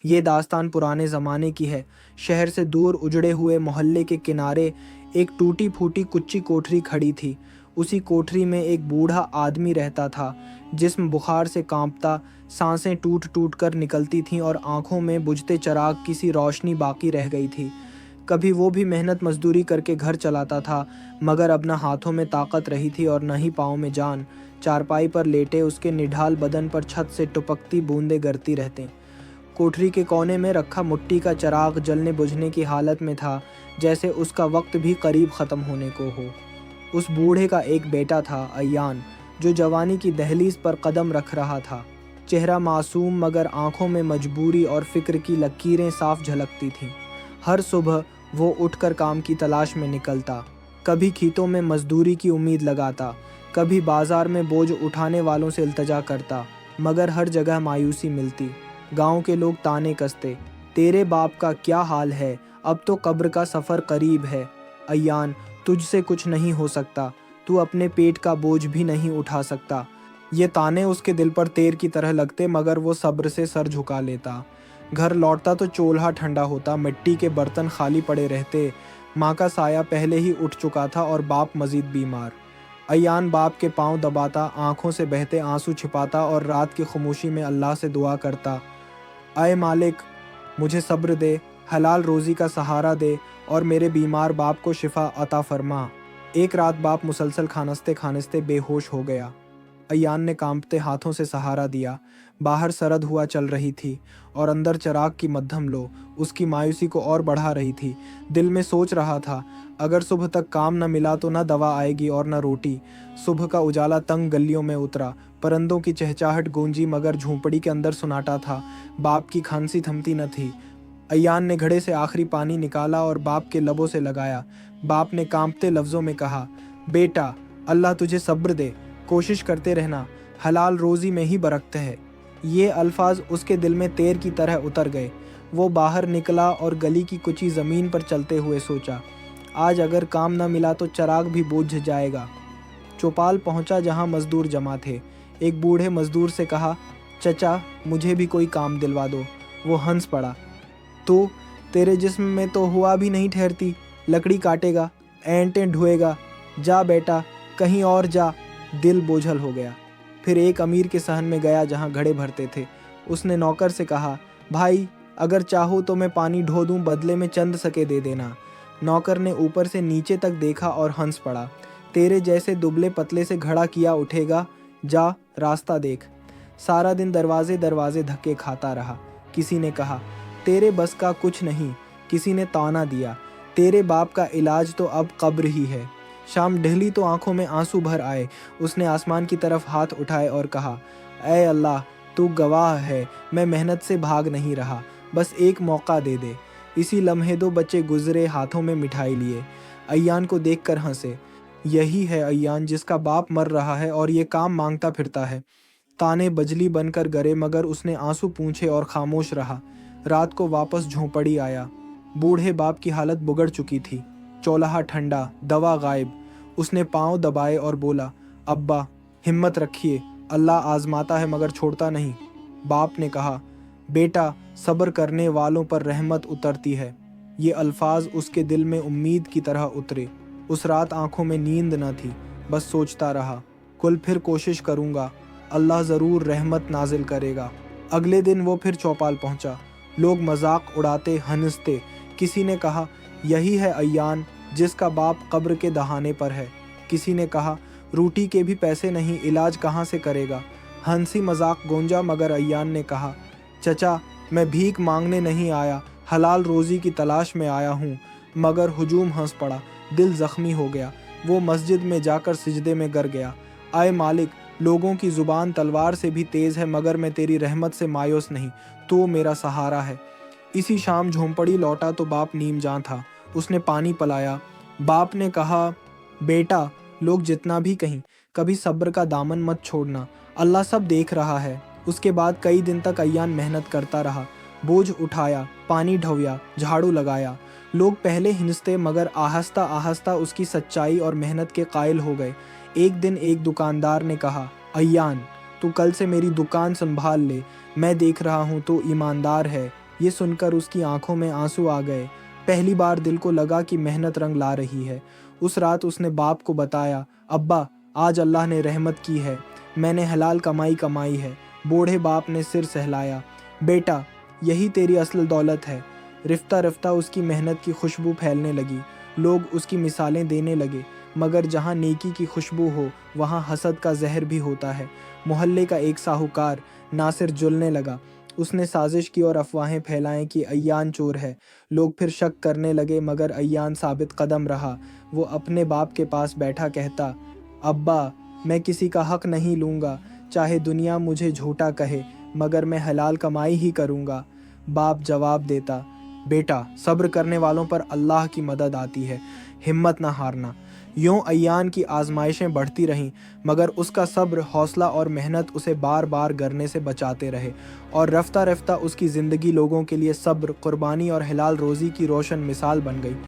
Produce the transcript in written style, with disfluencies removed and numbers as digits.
یہ داستان پرانے زمانے کی ہے۔ شہر سے دور اجڑے ہوئے محلے کے کنارے ایک ٹوٹی پھوٹی کچی کوٹھری کھڑی تھی۔ اسی کوٹھری میں ایک بوڑھا آدمی رہتا تھا، جسم بخار سے کانپتا، سانسیں ٹوٹ ٹوٹ کر نکلتی تھیں اور آنکھوں میں بجھتے چراغ کی سی روشنی باقی رہ گئی تھی۔ کبھی وہ بھی محنت مزدوری کر کے گھر چلاتا تھا، مگر اب نہ ہاتھوں میں طاقت رہی تھی اور نہ ہی پاؤں میں جان۔ چارپائی پر لیٹے اس کے نڈھال بدن پر چھت سے ٹپکتی بوندیں گرتی رہتیں۔ کوٹھری کے کونے میں رکھا مٹی کا چراغ جلنے بجھنے کی حالت میں تھا، جیسے اس کا وقت بھی قریب ختم ہونے کو ہو۔ اس بوڑھے کا ایک بیٹا تھا، ایان، جو جوانی کی دہلیز پر قدم رکھ رہا تھا۔ چہرہ معصوم، مگر آنکھوں میں مجبوری اور فکر کی لکیریں صاف جھلکتی تھیں۔ ہر صبح وہ اٹھ کر کام کی تلاش میں نکلتا، کبھی کھیتوں میں مزدوری کی امید لگاتا، کبھی بازار میں بوجھ اٹھانے والوں سے التجا کرتا، مگر ہر جگہ مایوسی ملتی۔ گاؤں کے لوگ تانے کستے، تیرے باپ کا کیا حال ہے، اب تو قبر کا سفر قریب ہے۔ ایان، تجھ سے کچھ نہیں ہو سکتا، تو اپنے پیٹ کا بوجھ بھی نہیں اٹھا سکتا۔ یہ تانے اس کے دل پر تیر کی طرح لگتے، مگر وہ صبر سے سر جھکا لیتا۔ گھر لوٹتا تو چولہا ٹھنڈا ہوتا، مٹی کے برتن خالی پڑے رہتے، ماں کا سایہ پہلے ہی اٹھ چکا تھا اور باپ مزید بیمار۔ ایان باپ کے پاؤں دباتا، آنکھوں سے بہتے آنسو چھپاتا اور رات کی خاموشی میں اللہ سے دعا کرتا، اے مالک، مجھے صبر دے، حلال روزی کا سہارا دے اور میرے بیمار باپ کو شفا عطا فرما۔ ایک رات باپ مسلسل کھانستے کھانستے بے ہوش ہو گیا۔ ایان نے کانپتے ہاتھوں سے سہارا دیا۔ باہر سرد ہوا چل رہی تھی اور اندر چراغ کی مدھم لو اس کی مایوسی کو اور بڑھا رہی تھی۔ دل میں سوچ رہا تھا، اگر صبح تک کام نہ ملا تو نہ دوا آئے گی اور نہ روٹی۔ صبح کا اجالا تنگ گلیوں میں اترا، پرندوں کی چہچاہٹ گونجی، مگر جھونپڑی کے اندر سناٹا تھا۔ باپ کی کھانسی تھمتی نہ تھی۔ ایان نے گھڑے سے آخری پانی نکالا اور باپ کے لبوں سے لگایا۔ باپ نے کانپتے لفظوں میں کہا، بیٹا، اللہ تجھے صبر دے، کوشش کرتے رہنا، حلال روزی میں ہی برکت ہے۔ یہ الفاظ اس کے دل میں تیر کی طرح اتر گئے۔ وہ باہر نکلا اور گلی کی کچی زمین پر چلتے ہوئے سوچا، آج اگر کام نہ ملا تو چراغ بھی بجھ جائے گا۔ چوپال پہنچا جہاں مزدور جمع تھے۔ ایک بوڑھے مزدور سے کہا، چچا، مجھے بھی کوئی کام دلوا دو۔ وہ ہنس پڑا، تو تیرے جسم میں تو ہوا بھی نہیں ٹھہرتی، لکڑی کاٹے گا، اینٹیں ڈھوئے گا، جا بیٹا کہیں اور جا۔ دل بوجھل ہو گیا۔ پھر ایک امیر کے صحن میں گیا جہاں گھڑے بھرتے تھے۔ اس نے نوکر سے کہا، بھائی، اگر چاہو تو میں پانی ڈھو دوں، بدلے میں چند سکے دے دینا۔ نوکر نے اوپر سے نیچے تک دیکھا اور ہنس پڑا، تیرے جیسے دبلے پتلے سے گھڑا کیا اٹھے گا، جا راستہ دیکھ۔ سارا دن دروازے دروازے دھکے کھاتا رہا۔ کسی نے کہا، تیرے بس کا کچھ نہیں۔ کسی نے طعنہ دیا، تیرے باپ کا علاج تو اب قبر ہی ہے۔ شام ڈھلی تو آنکھوں میں آنسو بھر آئے۔ اس نے آسمان کی طرف ہاتھ اٹھائے اور کہا، اے اللہ، تو گواہ ہے، میں محنت سے بھاگ نہیں رہا، بس ایک موقع دے دے۔ اسی لمحے دو بچے گزرے، ہاتھوں میں مٹھائی لیے۔ ایان کو دیکھ کر ہنسے۔ یہی ہے ایان جس کا باپ مر رہا ہے اور یہ کام مانگتا پھرتا ہے۔ تانے بجلی بن کر گرے، مگر اس نے آنسو پونچھے اور خاموش رہا۔ رات کو واپس جھونپڑی آیا۔ بوڑھے باپ کی حالت بگڑ چکی تھی، چولہا ٹھنڈا، دوا غائب۔ اس نے پاؤں دبائے اور بولا، ابا، ہمت رکھیے، اللہ آزماتا ہے مگر چھوڑتا نہیں۔ باپ نے کہا، بیٹا، صبر کرنے والوں پر رحمت اترتی ہے۔ یہ الفاظ اس کے دل میں امید کی طرح اترے۔ اس رات آنکھوں میں نیند نہ تھی، بس سوچتا رہا، کل پھر کوشش کروں گا، اللہ ضرور رحمت نازل کرے گا۔ اگلے دن وہ پھر چوپال پہنچا۔ لوگ مذاق اڑاتے، ہنستے۔ کسی نے کہا، یہی ہے ایان جس کا باپ قبر کے دہانے پر ہے۔ کسی نے کہا، روٹی کے بھی پیسے نہیں، علاج کہاں سے کرے گا۔ ہنسی مذاق گونجا، مگر ایان نے کہا، چچا، میں بھیک مانگنے نہیں آیا، حلال روزی کی تلاش میں آیا ہوں۔ مگر ہجوم ہنس پڑا، دل زخمی ہو گیا۔ وہ مسجد میں جا کر سجدے میں گر گیا، اے مالک، لوگوں کی زبان تلوار سے بھی تیز ہے، مگر میں تیری رحمت سے مایوس نہیں، تو میرا سہارا ہے۔ اسی شام جھونپڑی لوٹا تو باپ نیم جاں تھا۔ اس نے پانی پلایا۔ باپ نے کہا، بیٹا، لوگ جتنا بھی کہیں، کبھی صبر کا دامن مت چھوڑنا، اللہ سب دیکھ رہا ہے۔ اس کے بعد کئی دن تک ایان محنت کرتا رہا، بوجھ اٹھایا، پانی ڈھویا، جھاڑو لگایا۔ لوگ پہلے ہنستے، مگر آہستہ آہستہ اس کی سچائی اور محنت کے قائل ہو گئے۔ ایک دن ایک دکاندار نے کہا، ایان، تو کل سے میری دکان سنبھال لے، میں دیکھ رہا ہوں تو ایماندار ہے، یہ سن کر اس کی آنکھوں میں آنسو آ گئے۔ پہلی بار دل کو لگا کہ محنت رنگ لا رہی ہے۔ اس رات اس نے باپ کو بتایا، ابا آج اللہ نے رحمت کی ہے، میں نے حلال کمائی کمائی ہے۔ بوڑھے باپ نے سر سہلایا، بیٹا یہی تیری اصل دولت ہے۔ رفتہ رفتہ اس کی محنت کی خوشبو پھیلنے لگی، لوگ اس کی مثالیں دینے لگے، مگر جہاں نیکی کی خوشبو ہو وہاں حسد کا زہر بھی ہوتا ہے۔ محلے کا ایک ساہوکار ناصر جلنے لگا۔ اس نے سازش کی اور افواہیں پھیلائیں کہ ایان چور ہے۔ لوگ پھر شک کرنے لگے مگر ایان ثابت قدم رہا۔ وہ اپنے باپ کے پاس بیٹھا کہتا، ابا میں کسی کا حق نہیں لوں گا، چاہے دنیا مجھے جھوٹا کہے مگر میں حلال کمائی ہی کروں گا۔ باپ جواب دیتا، بیٹا صبر کرنے والوں پر اللہ کی مدد آتی ہے، ہمت نہ ہارنا۔ یوں ایان کی آزمائشیں بڑھتی رہیں مگر اس کا صبر، حوصلہ اور محنت اسے بار بار گرنے سے بچاتے رہے، اور رفتہ رفتہ اس کی زندگی لوگوں کے لیے صبر، قربانی اور حلال روزی کی روشن مثال بن گئی۔